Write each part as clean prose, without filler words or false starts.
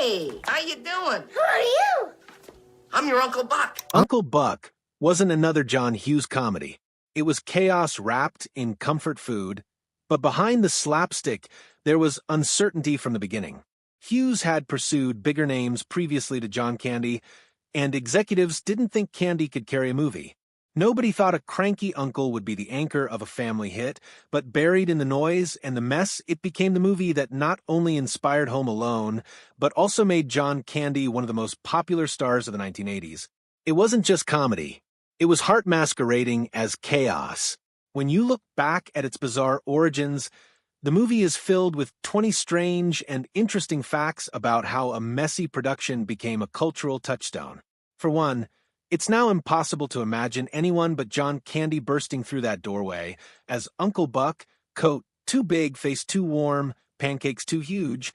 Hey, how you doing? Who are you? I'm your Uncle Buck. Uncle Buck wasn't another John Hughes comedy. It was chaos wrapped in comfort food, but behind the slapstick, there was uncertainty from the beginning. Hughes had pursued bigger names previously to John Candy, and executives didn't think Candy could carry a movie. Nobody thought a cranky uncle would be the anchor of a family hit, but buried in the noise and the mess, it became the movie that not only inspired Home Alone, but also made John Candy one of the most popular stars of the 1980s. It wasn't just comedy. It was heart masquerading as chaos. When you look back at its bizarre origins, the movie is filled with 20 strange and interesting facts about how a messy production became a cultural touchstone. For one, it's now impossible to imagine anyone but John Candy bursting through that doorway as Uncle Buck, coat too big, face too warm, pancakes too huge.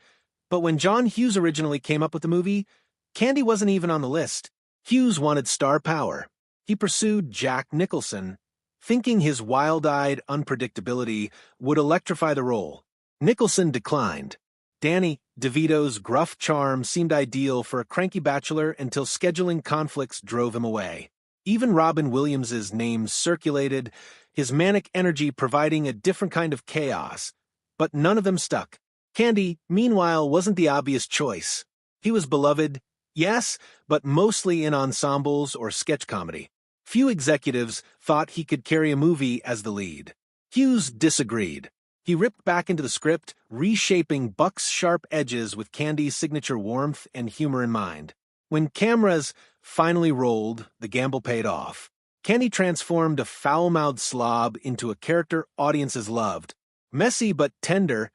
But when John Hughes originally came up with the movie, Candy wasn't even on the list. Hughes wanted star power. He pursued Jack Nicholson, thinking his wild-eyed unpredictability would electrify the role. Nicholson declined. Danny DeVito's gruff charm seemed ideal for a cranky bachelor until scheduling conflicts drove him away. Even Robin Williams's name circulated, his manic energy providing a different kind of chaos, but none of them stuck. Candy, meanwhile, wasn't the obvious choice. He was beloved, yes, but mostly in ensembles or sketch comedy. Few executives thought he could carry a movie as the lead. Hughes disagreed. He ripped back into the script, reshaping Buck's sharp edges with Candy's signature warmth and humor in mind. When cameras finally rolled, the gamble paid off. Candy transformed a foul-mouthed slob into a character audiences loved. Messy but tender,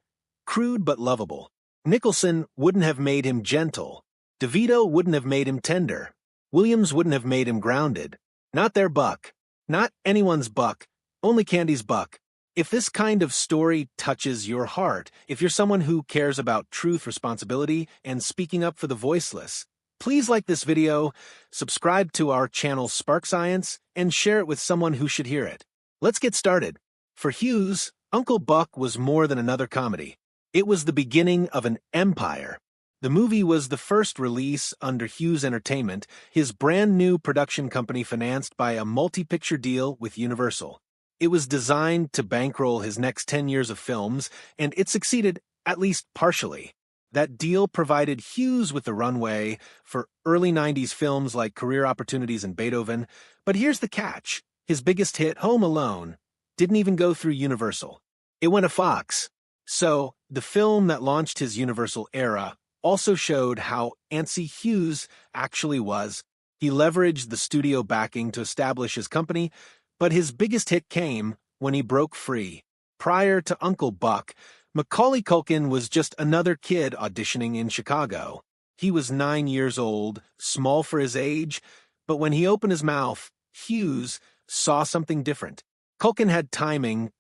crude but lovable. Nicholson wouldn't have made him gentle. DeVito wouldn't have made him tender. Williams wouldn't have made him grounded. Not their Buck. Not anyone's Buck. Only Candy's Buck. If this kind of story touches your heart, if you're someone who cares about truth, responsibility, and speaking up for the voiceless, please like this video, subscribe to our channel Spark Science, and share it with someone who should hear it. Let's get started. For Hughes, Uncle Buck was more than another comedy. It was the beginning of an empire. The movie was the first release under Hughes Entertainment, his brand new production company financed by a multi-picture deal with Universal. It was designed to bankroll his next 10 years of films, and it succeeded, at least partially. That deal provided Hughes with the runway for early 90s films like Career Opportunities and Beethoven, but here's the catch. His biggest hit, Home Alone, didn't even go through Universal. It went to Fox. So, the film that launched his Universal era also showed how antsy Hughes actually was. He leveraged the studio backing to establish his company, but his biggest hit came when he broke free. Prior to Uncle Buck, Macaulay Culkin was just another kid auditioning in Chicago. He was 9 years old, small for his age, but when he opened his mouth, Hughes saw something different. Culkin had timing,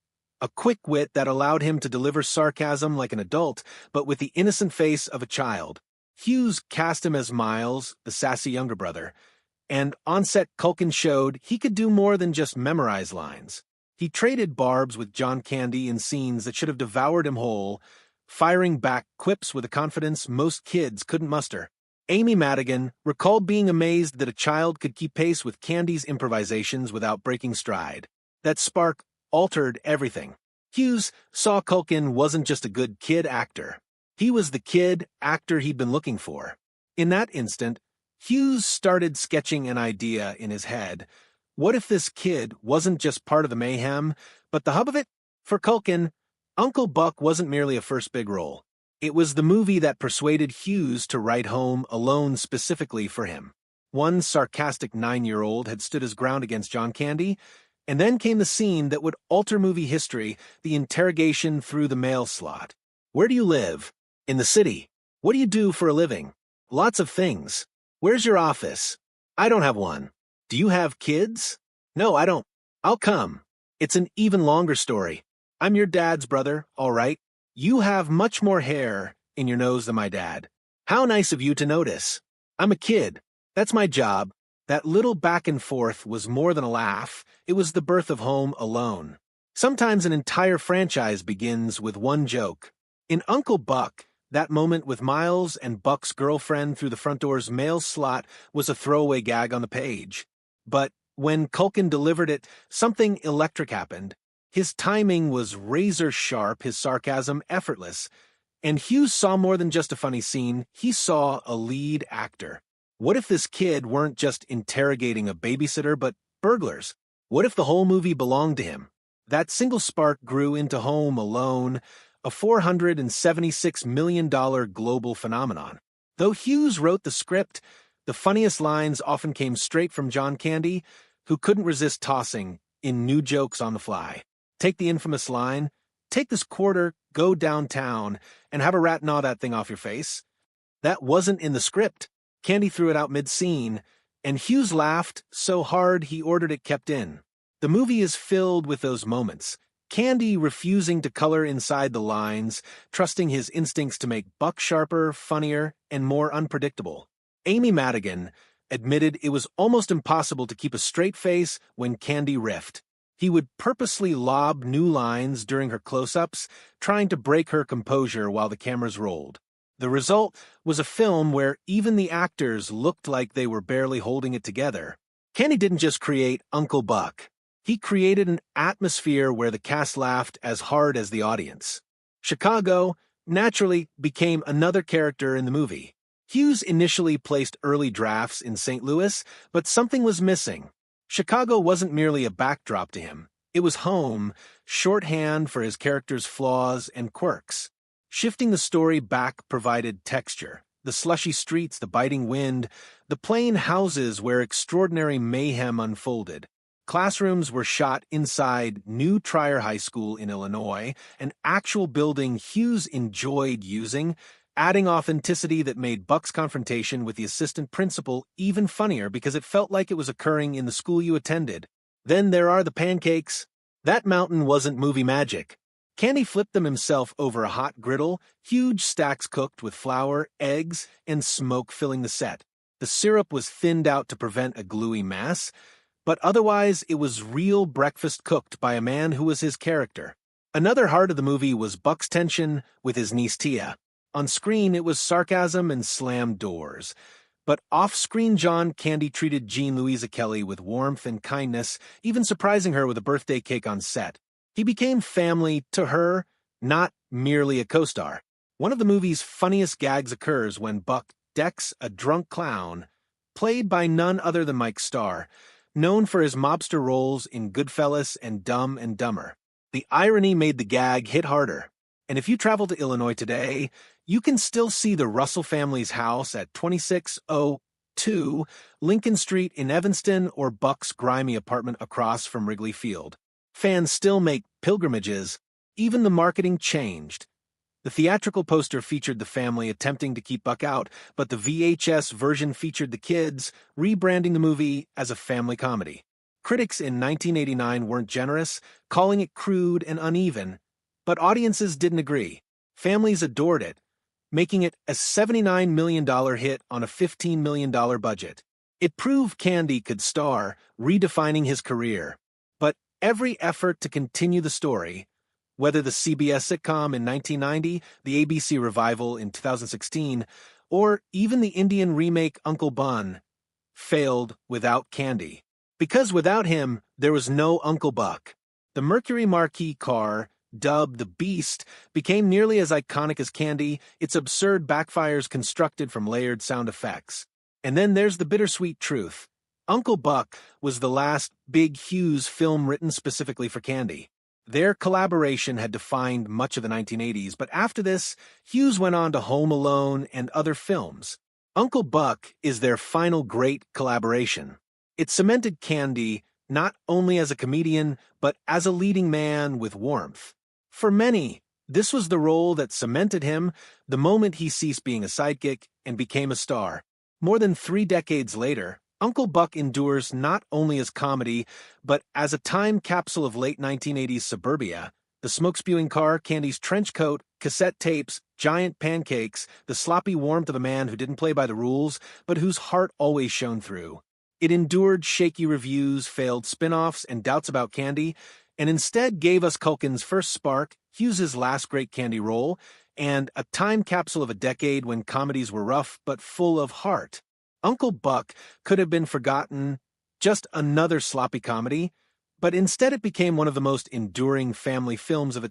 a quick wit that allowed him to deliver sarcasm like an adult, but with the innocent face of a child. Hughes cast him as Miles, the sassy younger brother, and on-set Culkin showed he could do more than just memorize lines. He traded barbs with John Candy in scenes that should have devoured him whole, firing back quips with a confidence most kids couldn't muster. Amy Madigan recalled being amazed that a child could keep pace with Candy's improvisations without breaking stride. That spark altered everything. Hughes saw Culkin wasn't just a good kid actor. He was the kid actor he'd been looking for. In that instant, Hughes started sketching an idea in his head. What if this kid wasn't just part of the mayhem, but the hub of it? For Culkin, Uncle Buck wasn't merely a first big role. It was the movie that persuaded Hughes to write Home Alone specifically for him. One sarcastic 9-year-old had stood his ground against John Candy, and then came the scene that would alter movie history, the interrogation through the mail slot. Where do you live? In the city. What do you do for a living? Lots of things. Where's your office? I don't have one. Do you have kids? No, I don't. I'll come. It's an even longer story. I'm your dad's brother, all right. You have much more hair in your nose than my dad. How nice of you to notice. I'm a kid. That's my job. That little back and forth was more than a laugh. It was the birth of Home Alone. Sometimes an entire franchise begins with one joke. In Uncle Buck, That moment with Miles and Buck's girlfriend through the front door's mail slot was a throwaway gag on the page. But when Culkin delivered it, something electric happened. His timing was razor-sharp, his sarcasm effortless. And Hughes saw more than just a funny scene, he saw a lead actor. What if this kid weren't just interrogating a babysitter, but burglars? What if the whole movie belonged to him? That single spark grew into Home Alone, a $476 million global phenomenon. Though Hughes wrote the script, the funniest lines often came straight from John Candy, who couldn't resist tossing in new jokes on the fly. Take the infamous line, "Take this quarter, go downtown, and have a rat gnaw that thing off your face." That wasn't in the script. Candy threw it out mid-scene, and Hughes laughed so hard he ordered it kept in. The movie is filled with those moments. Candy refusing to color inside the lines, trusting his instincts to make Buck sharper, funnier, and more unpredictable. Amy Madigan admitted it was almost impossible to keep a straight face when Candy riffed. He would purposely lob new lines during her close-ups, trying to break her composure while the cameras rolled. The result was a film where even the actors looked like they were barely holding it together. Candy didn't just create Uncle Buck. He created an atmosphere where the cast laughed as hard as the audience. Chicago, naturally, became another character in the movie. Hughes initially placed early drafts in St. Louis, but something was missing. Chicago wasn't merely a backdrop to him. It was home, shorthand for his character's flaws and quirks. Shifting the story back provided texture. The slushy streets, the biting wind, the plain houses where extraordinary mayhem unfolded. Classrooms were shot inside New Trier High School in Illinois, an actual building Hughes enjoyed using, adding authenticity that made Buck's confrontation with the assistant principal even funnier because it felt like it was occurring in the school you attended. Then there are the pancakes. That mountain wasn't movie magic. Candy flipped them himself over a hot griddle, huge stacks cooked with flour, eggs, and smoke filling the set. The syrup was thinned out to prevent a gluey mass, but otherwise it was real breakfast cooked by a man who was his character. Another heart of the movie was Buck's tension with his niece Tia. On screen, it was sarcasm and slammed doors. But off-screen, John Candy treated Jean Louisa Kelly with warmth and kindness, even surprising her with a birthday cake on set. He became family to her, not merely a co-star. One of the movie's funniest gags occurs when Buck decks a drunk clown, played by none other than Mike Starr, known for his mobster roles in Goodfellas and Dumb and Dumber. The irony made the gag hit harder. And if you travel to Illinois today, you can still see the Russell family's house at 2602 Lincoln Street in Evanston or Buck's grimy apartment across from Wrigley Field. Fans still make pilgrimages. Even the marketing changed. The theatrical poster featured the family attempting to keep Buck out, but the VHS version featured the kids, rebranding the movie as a family comedy. Critics in 1989 weren't generous, calling it crude and uneven, but audiences didn't agree. Families adored it, making it a $79 million hit on a $15 million budget. It proved Candy could star, redefining his career. But every effort to continue the story, whether the CBS sitcom in 1990, the ABC revival in 2016, or even the Indian remake Uncle Bun, failed without Candy. Because without him, there was no Uncle Buck. The Mercury Marquis car, dubbed the Beast, became nearly as iconic as Candy, its absurd backfires constructed from layered sound effects. And then there's the bittersweet truth. Uncle Buck was the last big Hughes film written specifically for Candy. Their collaboration had defined much of the 1980s, but after this, Hughes went on to Home Alone and other films. Uncle Buck is their final great collaboration. It cemented Candy not only as a comedian, but as a leading man with warmth. For many, this was the role that cemented him the moment he ceased being a sidekick and became a star. More than 3 decades later, Uncle Buck endures not only as comedy, but as a time capsule of late 1980s suburbia. The smoke-spewing car, Candy's trench coat, cassette tapes, giant pancakes, the sloppy warmth of a man who didn't play by the rules, but whose heart always shone through. It endured shaky reviews, failed spin-offs, and doubts about Candy, and instead gave us Culkin's first spark, Hughes' last great Candy role, and a time capsule of a decade when comedies were rough but full of heart. Uncle Buck could have been forgotten, just another sloppy comedy, but instead it became one of the most enduring family films of its